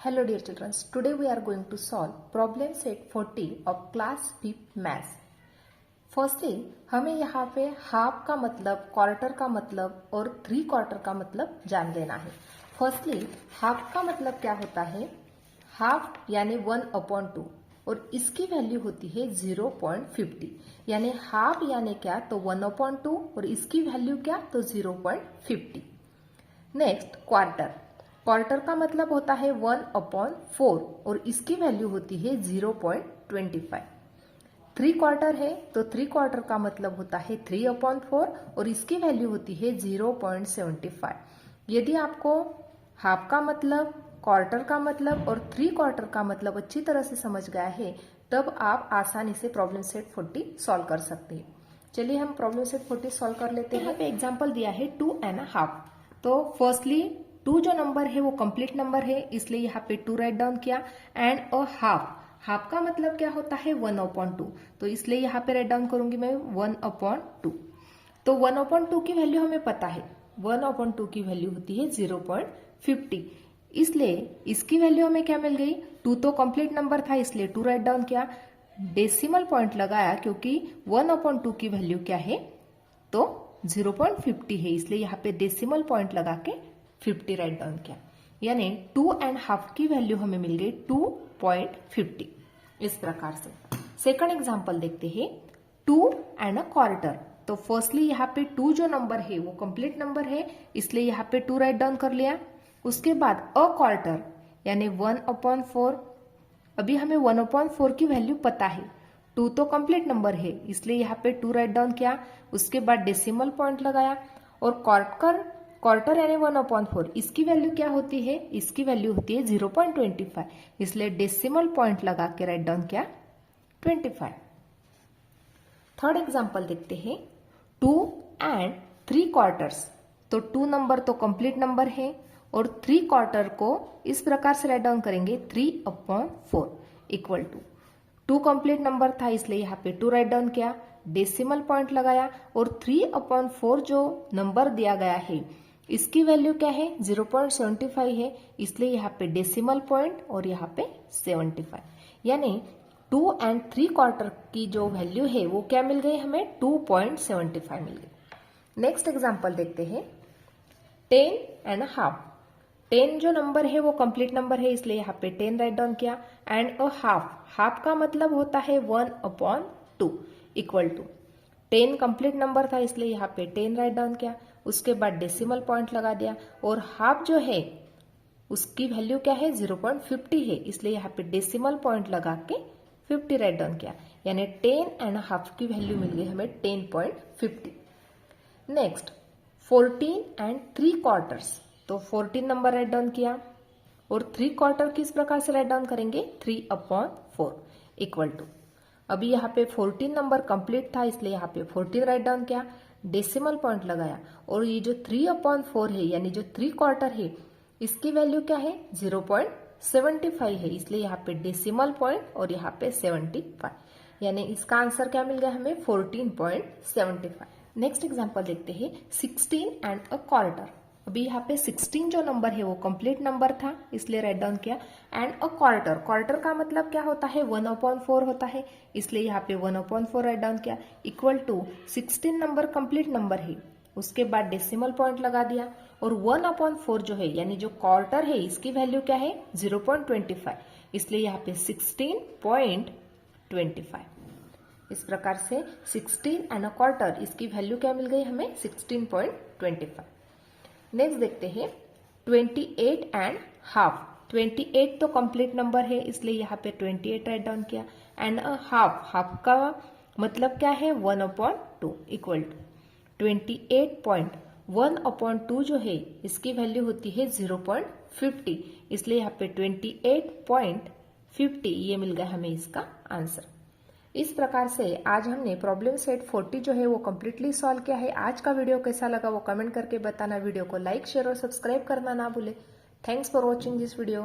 Hello dear children, today we are going to solve problem set 40 of class 5th maths. Firstly, हमें यहाँ पे half का मतलब, quarter का मतलब और 3/4 का मतलब जान लेना है। फर्स्टली हाफ का मतलब क्या होता है? हाफ यानी 1/2 और इसकी वैल्यू होती है 0.50, यानी हाफ यानी क्या तो 1/2 और इसकी वैल्यू क्या तो 0.50। नेक्स्ट क्वार्टर, क्वार्टर का मतलब होता है 1/4 और इसकी वैल्यू होती है 0.25। 3/4 है तो 3/4 का मतलब होता है 3/4 और इसकी वैल्यू होती है 0.75। यदि आपको हाफ का मतलब, क्वार्टर का मतलब और 3/4 का मतलब अच्छी तरह से समझ गया है, तब आप आसानी से प्रॉब्लम सेट 40 सॉल्व कर सकते हैं। चलिए हम प्रॉब्लम सेट 40 सॉल्व कर लेते हैं। यहाँ पे एग्जाम्पल दिया है 2.5। तो फर्स्टली 2 जो नंबर है वो कंप्लीट नंबर है, इसलिए यहाँ पे 2 राइट डाउन किया। एंड अ हाफ, हाफ का मतलब क्या होता है 1/2, तो इसलिए यहाँ पे राइट डाउन करूंगी मैं 1/2। तो 1/2 की वैल्यू हमें पता है, 1/2 की वैल्यू होती है 0.50, इसलिए इसकी वैल्यू हमें क्या मिल गई? 2 तो कंप्लीट नंबर था इसलिए 2 राइट डाउन किया, डेसिमल पॉइंट लगाया क्योंकि 1/2 की वैल्यू क्या है तो 0.50 है, इसलिए यहाँ पे डेसिमल पॉइंट लगा के 50 राइट डाउन किया, यानी 2.5 की वैल्यू हमें मिल गई 2.50। इस प्रकार से सेकंड एग्जांपल देखते हैं 2.25। तो फर्स्टली यहाँ पे 2 जो नंबर है वो कंप्लीट नंबर है, इसलिए यहाँ पे 2 राइट डाउन कर लिया। उसके बाद अ क्वार्टर यानी 1/4। अभी हमें 1/4 की वैल्यू पता है, 2 तो कंप्लीट नंबर है इसलिए यहाँ पे 2 राइट डाउन किया। उसके बाद डेसिमल पॉइंट लगाया और क्वार्टर यानी 1/4, इसकी वैल्यू क्या होती है? इसकी वैल्यू होती है 0.25, इसलिए डेसिमल पॉइंट लगा के राइट डाउन किया 25। थर्ड एग्जांपल देखते हैं 2.75। तो 2 नंबर तो कंप्लीट नंबर है और 3/4 को इस प्रकार से राइट डाउन करेंगे 3/4 इक्वल टू 2 कंप्लीट नंबर था इसलिए यहाँ पे 2 राइट डाउन किया, डेसिमल पॉइंट लगाया और 3/4 जो नंबर दिया गया है इसकी वैल्यू क्या है 0.75 है, इसलिए यहाँ पे डेसिमल पॉइंट और यहाँ पे 75, यानी 2 और 3/4 की जो वैल्यू है वो क्या मिल गई हमें 2.75 मिल गई। नेक्स्ट एग्जांपल देखते हैं 10.5। 10 जो नंबर है वो कंप्लीट नंबर है इसलिए यहाँ पे 10 राइट डाउन किया। एंड अ हाफ, हाफ का मतलब होता है 1/2 इक्वल टू 10 कंप्लीट नंबर था इसलिए यहाँ पे 10 राइट डाउन किया। उसके बाद डेसिमल पॉइंट लगा दिया और हाफ जो है उसकी वैल्यू क्या है 0.50 है, इसलिए यहाँ पे डेसिमल पॉइंट लगा के 50 राइट डाउन किया, यानी 10.5 की वैल्यू मिल गई हमें 10.50। नेक्स्ट 14.75। तो 14 नंबर राइट डाउन किया और 3/4 किस प्रकार से राइट डाउन करेंगे 3/4 इक्वल टू, अभी यहाँ पे 14 नंबर कंप्लीट था इसलिए यहाँ पे 14 राइट डाउन किया, डेसिमल पॉइंट लगाया और ये जो 3/4 है यानी जो 3/4 है इसकी वैल्यू क्या है 0.75 है, इसलिए यहाँ पे डेसिमल पॉइंट और यहाँ पे 75, यानी इसका आंसर क्या मिल गया हमें 14.75। नेक्स्ट एग्जांपल देखते हैं 16.25। अभी यहाँ पे 16 जो नंबर है वो कंप्लीट नंबर था इसलिए राइट डाउन किया। एंड अ क्वार्टर, क्वार्टर का मतलब क्या होता है 1/4 होता है, इसलिए यहाँ पे 1/4 राइट डाउन किया equal to 16 number complete number है। उसके बाद डेसिमल पॉइंट लगा दिया और 1/4 जो है यानी जो क्वार्टर है इसकी वैल्यू क्या है 0.25, इसलिए यहाँ पे 16.25। इस प्रकार से 16.25 इसकी वैल्यू क्या मिल गई हमें 16.25। नेक्स्ट देखते हैं 28.5। 28 तो कंप्लीट नंबर है इसलिए यहाँ पे 28 राइट डाउन किया। एंड अ हाफ, हाफ का मतलब क्या है 1/2 इक्वल टू 28.1/2 जो है इसकी वैल्यू होती है 0.50, इसलिए यहाँ पे 28.50 ये मिल गया हमें इसका आंसर। इस प्रकार से आज हमने प्रॉब्लम सेट 40 जो है वो कम्प्लीटली सॉल्व किया है। आज का वीडियो कैसा लगा वो कमेंट करके बताना। वीडियो को लाइक, शेयर और सब्सक्राइब करना ना भूले। Thanks for watching this video.